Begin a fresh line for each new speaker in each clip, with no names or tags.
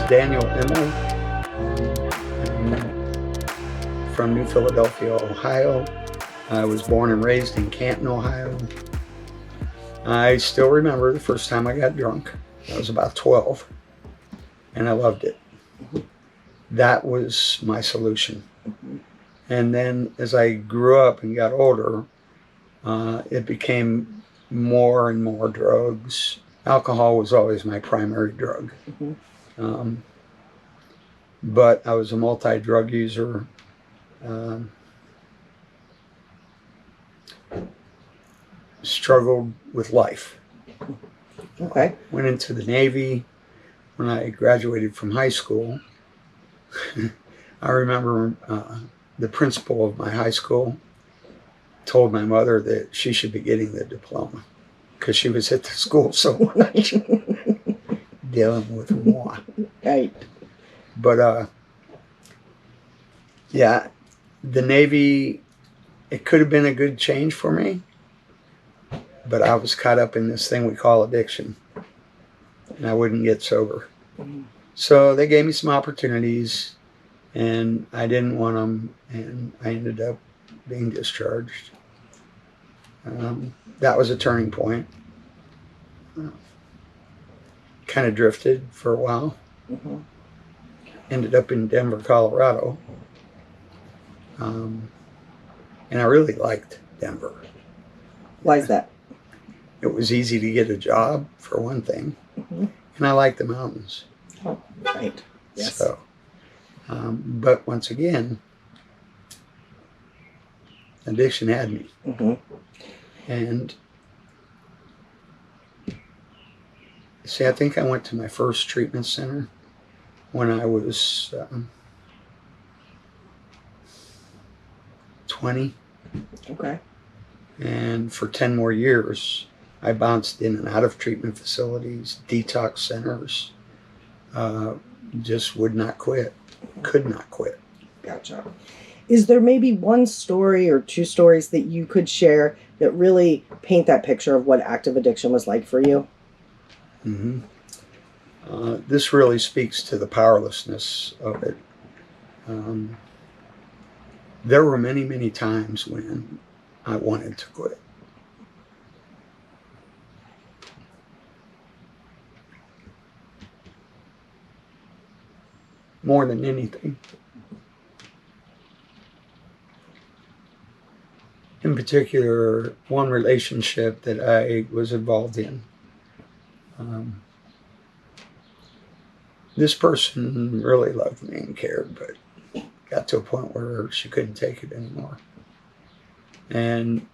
Daniel Immel. I'm from New Philadelphia, Ohio. I was born and raised in Canton, Ohio. I still remember the first time I got drunk. I was about 12, and I loved it. That was my solution. And then as I grew up and got older, it became more and more drugs. Alcohol was always my primary drug. But I was a multi-drug user. Struggled with life.
Okay.
Went into the Navy when I graduated from high school. I remember the principal of my high school told my mother that she should be getting the diploma because she was at the school so much dealing with more.
Right.
But yeah, the Navy, it could have been a good change for me, but I was caught up in this thing we call addiction, and I wouldn't get sober. So they gave me some opportunities, and I didn't want them, and I ended up being discharged. That was a turning point. Kind of drifted for a while. Ended up in Denver, Colorado. And I really liked Denver.
Why is that?
It was easy to get a job, for one thing. And I liked the mountains.
Oh, right. Yes.
So, but once again, addiction had me. And see, I think I went to my first treatment center when I was 20.
Okay.
And for 10 more years, I bounced in and out of treatment facilities, detox centers, just would not quit, could not quit.
Gotcha. Is there maybe one story or two stories that you could share that really paint that picture of what active addiction was like for you?
This really speaks to the powerlessness of it. There were many, many times when I wanted to quit. More than anything. In particular, one relationship that I was involved in. This person really loved me and cared, but got to a point where she couldn't take it anymore. And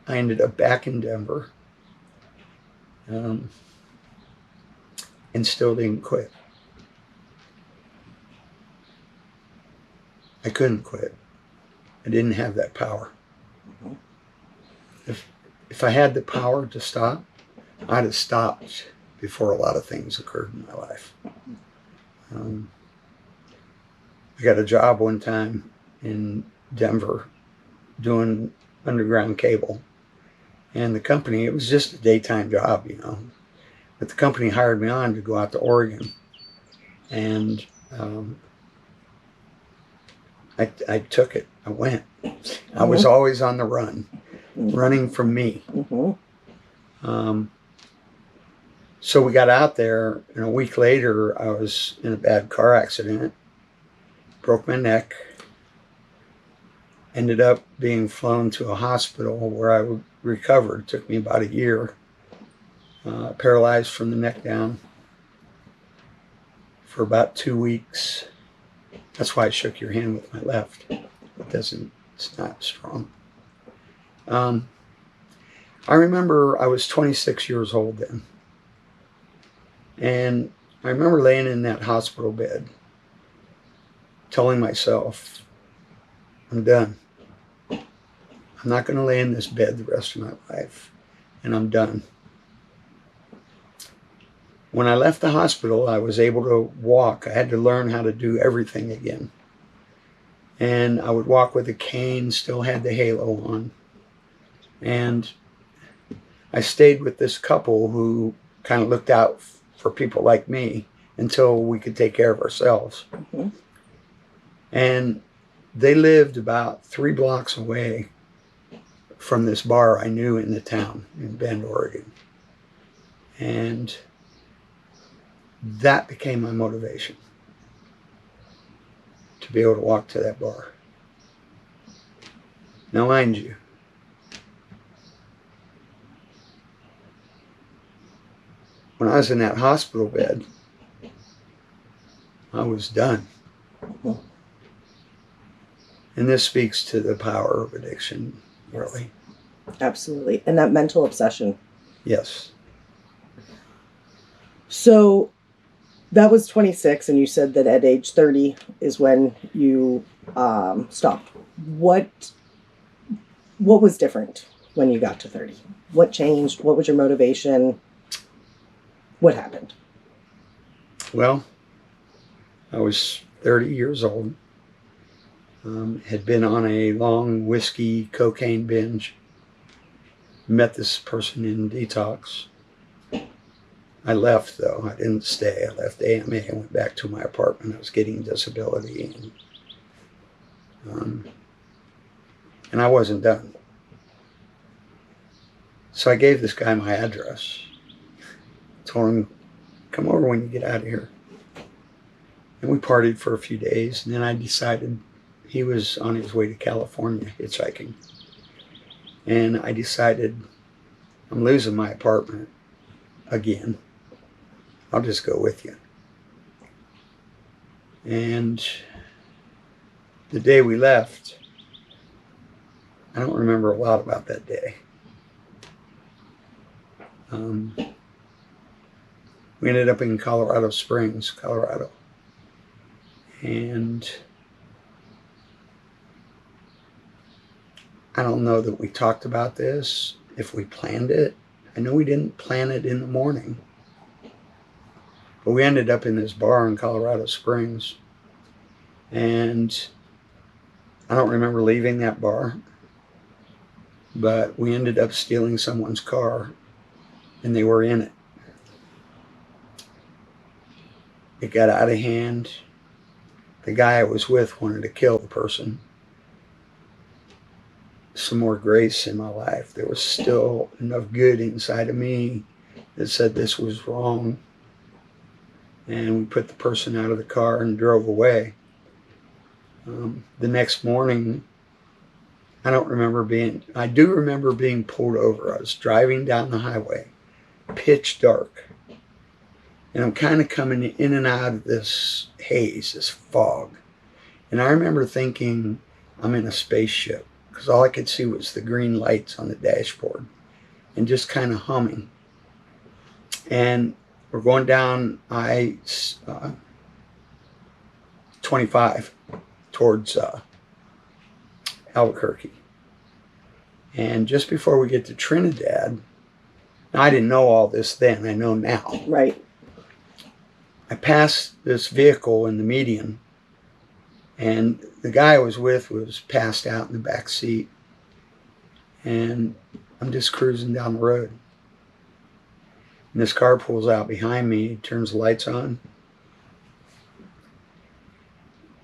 I ended up back in Denver and still didn't quit. I couldn't quit. I didn't have that power. If I had the power to stop, I'd have stopped before a lot of things occurred in my life. I got a job one time in Denver doing underground cable. And the company, it was just a daytime job, you know. But the company hired me on to go out to Oregon. And I took it. I went. I was always on the run, running from me. So we got out there, and a week later, I was in a bad car accident, broke my neck, ended up being flown to a hospital where I recovered. It took me about a year, paralyzed from the neck down for about 2 weeks. That's why I shook your hand with my left. It's not strong. I remember I was 26 years old then. And I remember laying in that hospital bed, telling myself, I'm done. I'm not going to lay in this bed the rest of my life, and I'm done. When I left the hospital, I was able to walk. I had to learn how to do everything again. And I would walk with a cane, still had the halo on. And I stayed with this couple who kind of looked out for people like me until we could take care of ourselves.
Mhm.
And they lived about 3 blocks away from this bar I knew in the town in Bend, Oregon. And that became my motivation, to be able to walk to that bar. Now, mind you, when I was in that hospital bed, I was done.
Mhm.
And this speaks to the power of addiction, really.
Absolutely. And that mental obsession.
Yes.
So that was 26, and you said that at age 30 is when you stopped. What was different when you got to 30? What changed? What was your motivation? What happened?
Well, I was 30 years old, had been on a long whiskey cocaine binge, met this person in detox. I left, though. I didn't stay. I left AMA and went back to my apartment. I was getting disability, and I wasn't done. So I gave this guy my address. Told him, come over when you get out of here. And we partied for a few days, and then I decided he was on his way to California hitchhiking. And I decided I'm losing my apartment again. I'll just go with you. And the day we left, I don't remember a lot about that day. We ended up in Colorado Springs, Colorado. And I don't know that we talked about this, if we planned it. I know we didn't plan it in the morning. But we ended up in this bar in Colorado Springs. And I don't remember leaving that bar. But we ended up stealing someone's car, and they were in it. It got out of hand. The guy I was with wanted to kill the person. Some more grace in my life. There was still enough good inside of me that said this was wrong. And we put the person out of the car and drove away. The next morning, I do remember being pulled over. I was driving down the highway, pitch dark. And I'm kind of coming in and out of this haze, this fog. And I remember thinking I'm in a spaceship, because all I could see was the green lights on the dashboard and just kind of humming. And we're going down I-25 towards Albuquerque. And just before we get to Trinidad, now I didn't know all this then, I know now.
Right.
I passed this vehicle in the median, and the guy I was with was passed out in the back seat. And I'm just cruising down the road. And this car pulls out behind me, turns the lights on.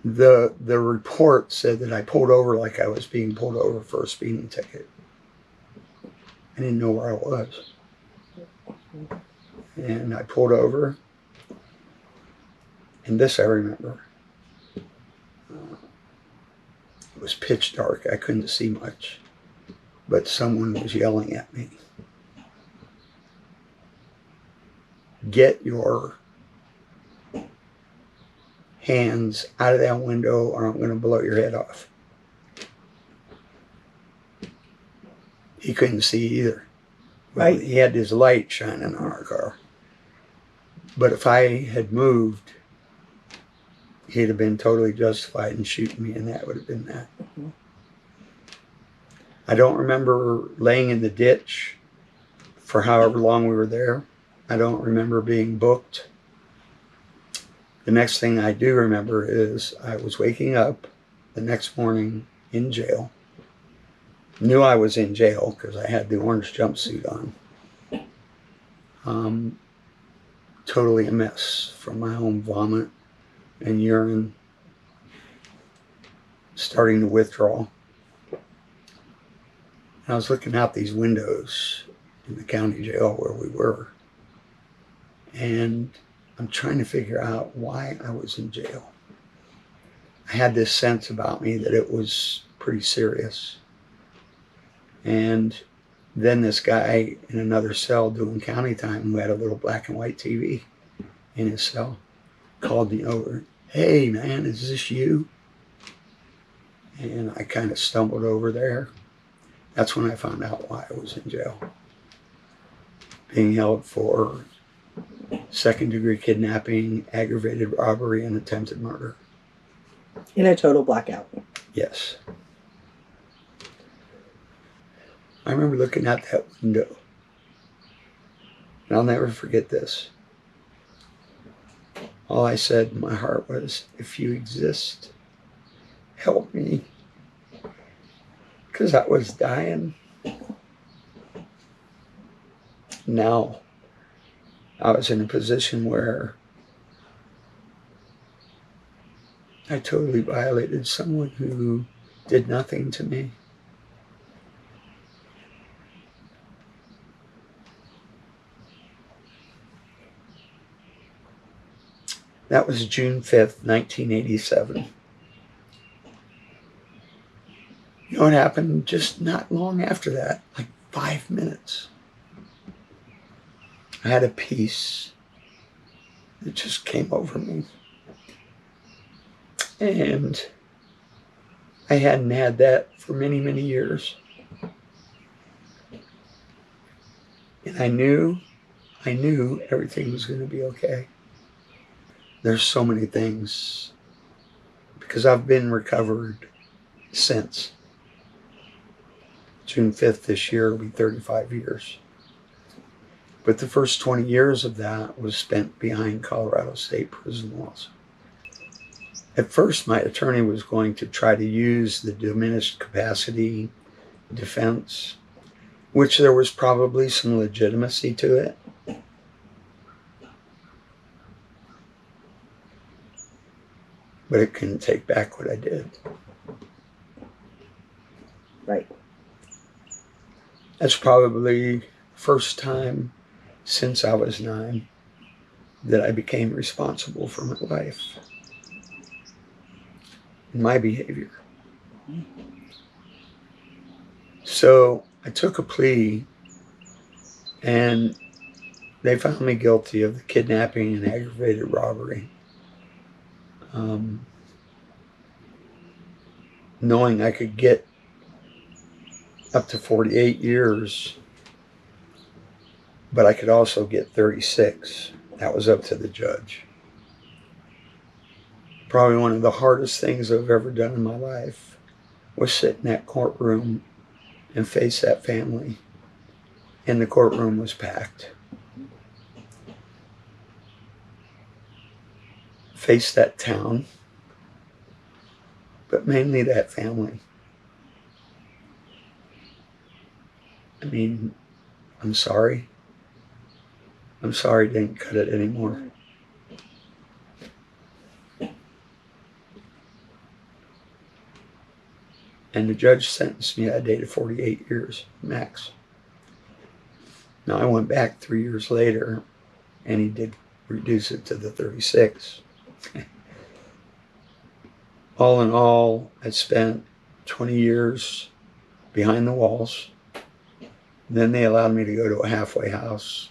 The report said that I pulled over like I was being pulled over for a speeding ticket. I didn't know where I was. And I pulled over. And this I remember. It was pitch dark. I couldn't see much. But someone was yelling at me. Get your hands out of that window or I'm going to blow your head off. He couldn't see either.
Right.
He had his light shining on our car. But if I had moved, he'd have been totally justified in shooting me, and that would have been that.
Mm-hmm.
I don't remember laying in the ditch for however long we were there. I don't remember being booked. The next thing I do remember is I was waking up the next morning in jail. Knew I was in jail because I had the orange jumpsuit on. totally a mess from my own vomit and urine, starting to withdraw. And I was looking out these windows in the county jail where we were, and I'm trying to figure out why I was in jail. I had this sense about me that it was pretty serious. And then this guy in another cell doing county time, who had a little black and white TV in his cell, called me over. "Hey man, is this you?" And I kind of stumbled over there. That's when I found out why I was in jail. Being held for second-degree kidnapping, aggravated robbery, and attempted murder.
In a total blackout.
Yes. I remember looking out that window, and I'll never forget this. All I said in my heart was, "If you exist, help me," because I was dying. Now, I was in a position where I totally violated someone who did nothing to me. That was June 5th, 1987. You know what happened just not long after that? Like 5 minutes. I had a peace that just came over me. And I hadn't had that for many, many years. And I knew everything was going to be okay. There's so many things, because I've been recovered since. June 5th this year will be 35 years. But the first 20 years of that was spent behind Colorado State prison walls. At first, my attorney was going to try to use the diminished capacity defense, which there was probably some legitimacy to it. But it couldn't take back what I did.
Right.
That's probably the first time since I was 9 that I became responsible for my life and my behavior. So I took a plea, and they found me guilty of the kidnapping and aggravated robbery. Knowing I could get up to 48 years, but I could also get 36. That was up to the judge. Probably one of the hardest things I've ever done in my life was sit in that courtroom and face that family. And the courtroom was packed. Face that town, but mainly that family. I mean, I'm sorry. I'm sorry I didn't cut it anymore. And the judge sentenced me that day to 48 years max. Now, I went back 3 years later, and he did reduce it to the 36. All in all, I spent 20 years behind the walls. Then they allowed me to go to a halfway house.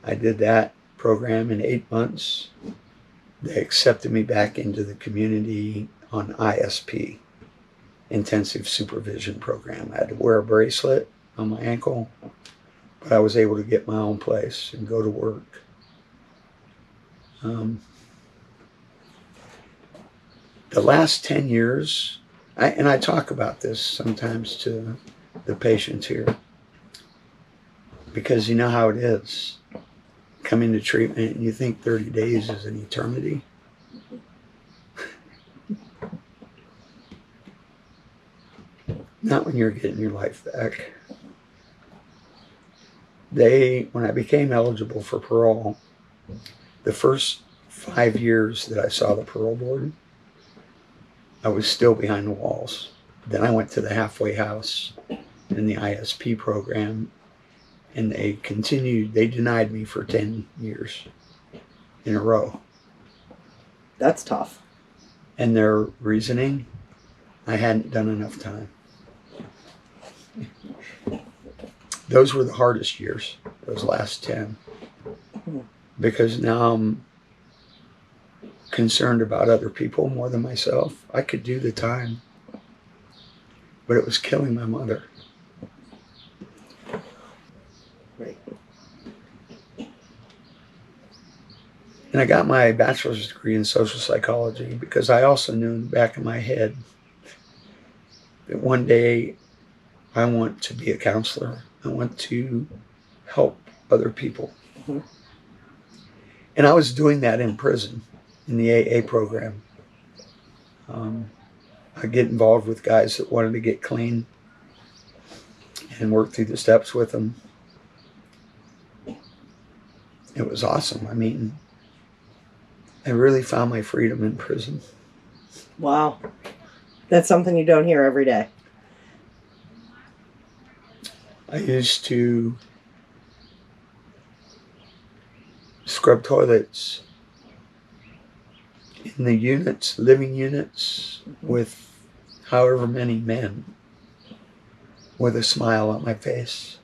I did that program in 8 months. They accepted me back into the community on ISP, intensive supervision program. I had to wear a bracelet on my ankle, but I was able to get my own place and go to work. The last 10 years, I talk about this sometimes to the patients here, because you know how it is. Come into treatment and you think 30 days is an eternity. Not when you're getting your life back. When I became eligible for parole, The first 5 years that I saw the parole board, I was still behind the walls. Then I went to the halfway house in the ISP program, and they denied me for 10 years in a row.
That's tough.
And their reasoning, I hadn't done enough time. Those were the hardest years, those last 10. Because now I'm concerned about other people more than myself. I could do the time, but it was killing my mother.
Right.
And I got my bachelor's degree in social psychology because I also knew in the back of my head that one day I want to be a counselor. I want to help other people.
Mm-hmm.
And I was doing that in prison, in the AA program. I get involved with guys that wanted to get clean and work through the steps with them. It was awesome. I mean, I really found my freedom in prison.
Wow. That's something you don't hear every day.
I used to scrub toilets in the units, living units, with however many men, with a smile on my face.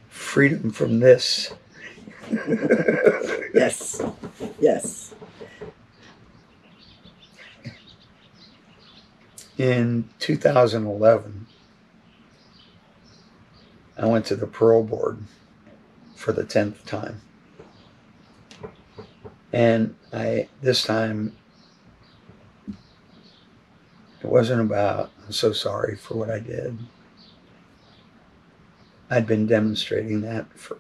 Freedom from this.
Yes. Yes.
In 2011, I went to the parole board for the 10th time. And this time, it wasn't about, I'm so sorry for what I did. I'd been demonstrating that for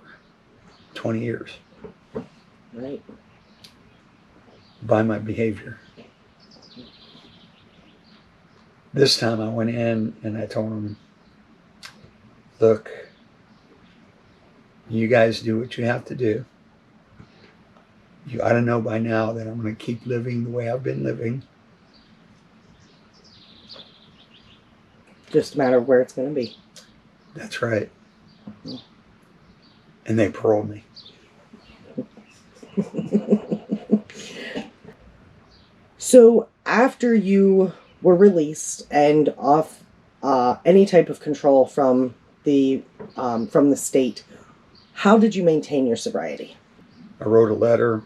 20 years.
Right.
By my behavior. This time I went in and I told them, look, you guys do what you have to do. You ought to know by now that I'm going to keep living the way I've been living.
Just a matter of where it's going to be.
That's right. And they paroled me.
So after you were released and off any type of control from the state, how did you maintain your sobriety?
I wrote a letter.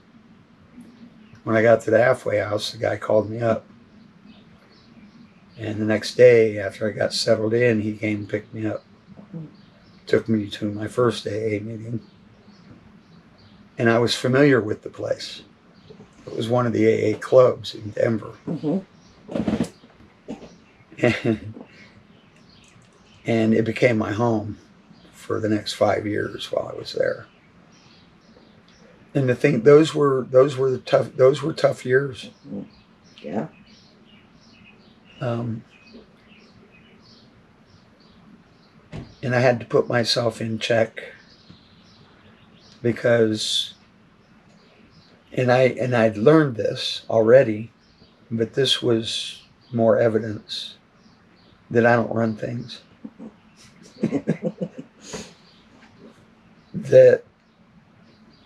When I got to the halfway house, the guy called me up. And the next day, after I got settled in, he came and picked me up. Took me to my first AA meeting. And I was familiar with the place. It was one of the AA clubs in Denver.
Mm-hmm.
And it became my home for the next 5 years while I was there. And the thing, those were tough years.
Yeah.
And I had to put myself in check because, and I'd learned this already, but this was more evidence that I don't run things. That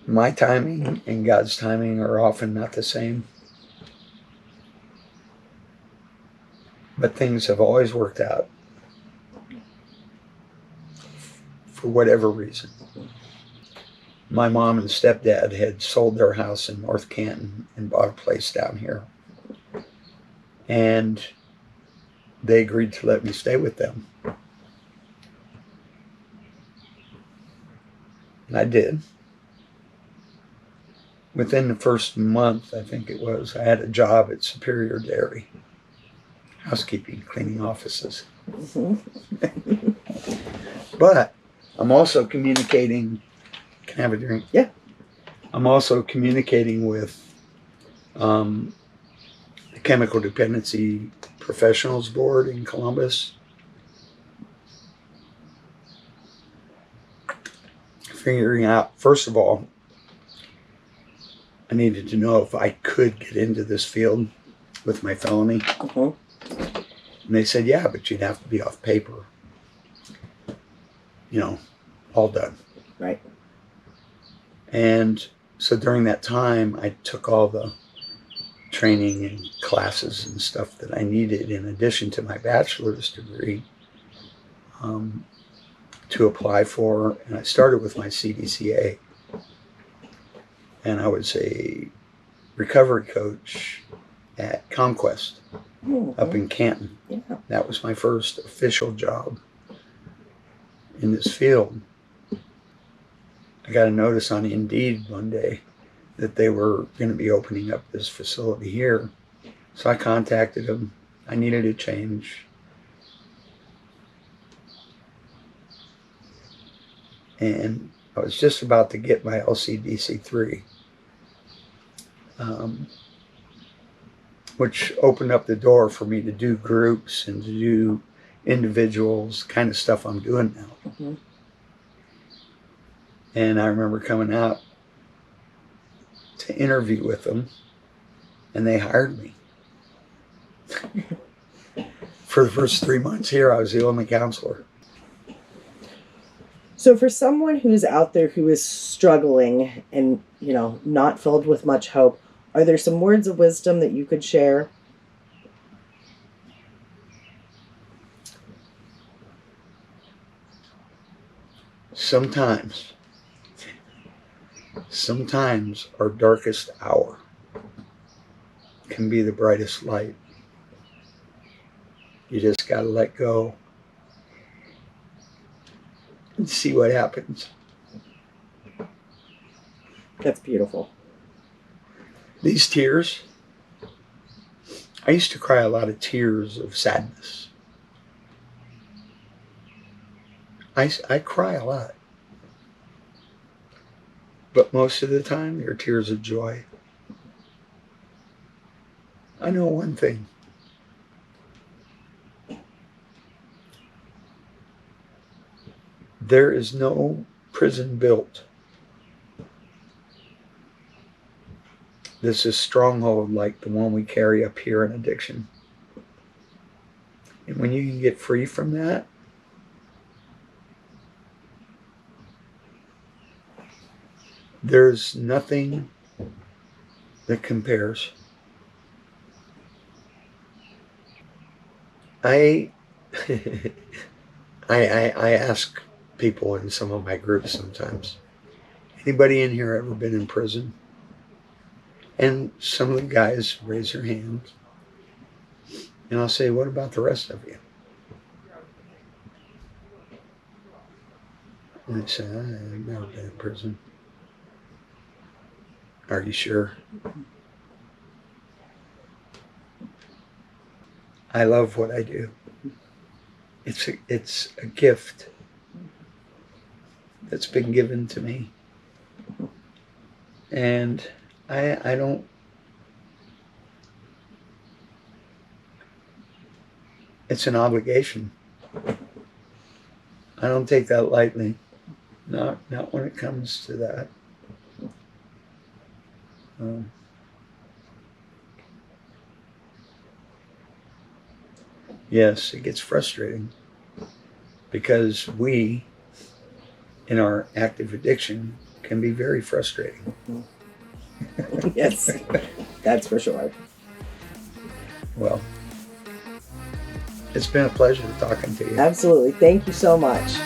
my timing and God's timing are often not the same. But things have always worked out for whatever reason. My mom and stepdad had sold their house in North Canton and bought a place down here. And they agreed to let me stay with them. And I did. Within the first month, I think it was, I had a job at Superior Dairy. Housekeeping, cleaning offices.
Mm-hmm.
But I'm also communicating. Can I have a drink?
Yeah.
I'm also communicating with the Chemical Dependency Professionals Board in Columbus figuring out, first of all, I needed to know if I could get into this field with my felony.
Mhm.
And they said, yeah, but you'd have to be off paper. All done.
Right.
And so during that time, I took all the training and classes and stuff that I needed in addition to my bachelor's degree to apply for. And I started with my CDCA. And I was a recovery coach at Conquest up in Canton.
Yeah.
That was my first official job in this field. I got a notice on Indeed one day that they were going to be opening up this facility here. So I contacted them. I needed a change. And I was just about to get my LCDC 3, which opened up the door for me to do groups and to do individuals, kind of stuff I'm doing now.
Mm-hmm.
And I remember coming out to interview with them, and they hired me. For the first 3 months here, I was the only counselor.
So for someone who's out there who is struggling and, not filled with much hope, are there some words of wisdom that you could share?
Sometimes our darkest hour can be the brightest light. You just got to let go and see what happens.
That's beautiful.
These tears, I used to cry a lot of tears of sadness. I cry a lot. But most of the time, they're tears of joy. I know one thing. There is no prison built. This is stronghold like the one we carry up here in addiction. And when you can get free from that, there's nothing that compares. I ask people in some of my groups sometimes, anybody in here ever been in prison? And some of the guys raise their hands. And I'll say, what about the rest of you? And they say, I've never been in prison. Are you sure? I love what I do. It's a gift that's been given to me. And I don't, it's an obligation. I don't take that lightly. Not when it comes to that. Yes, it gets frustrating because we, in our active addiction, can be very frustrating.
Yes, that's for sure.
Well, it's been a pleasure talking to you.
Absolutely. Thank you so much.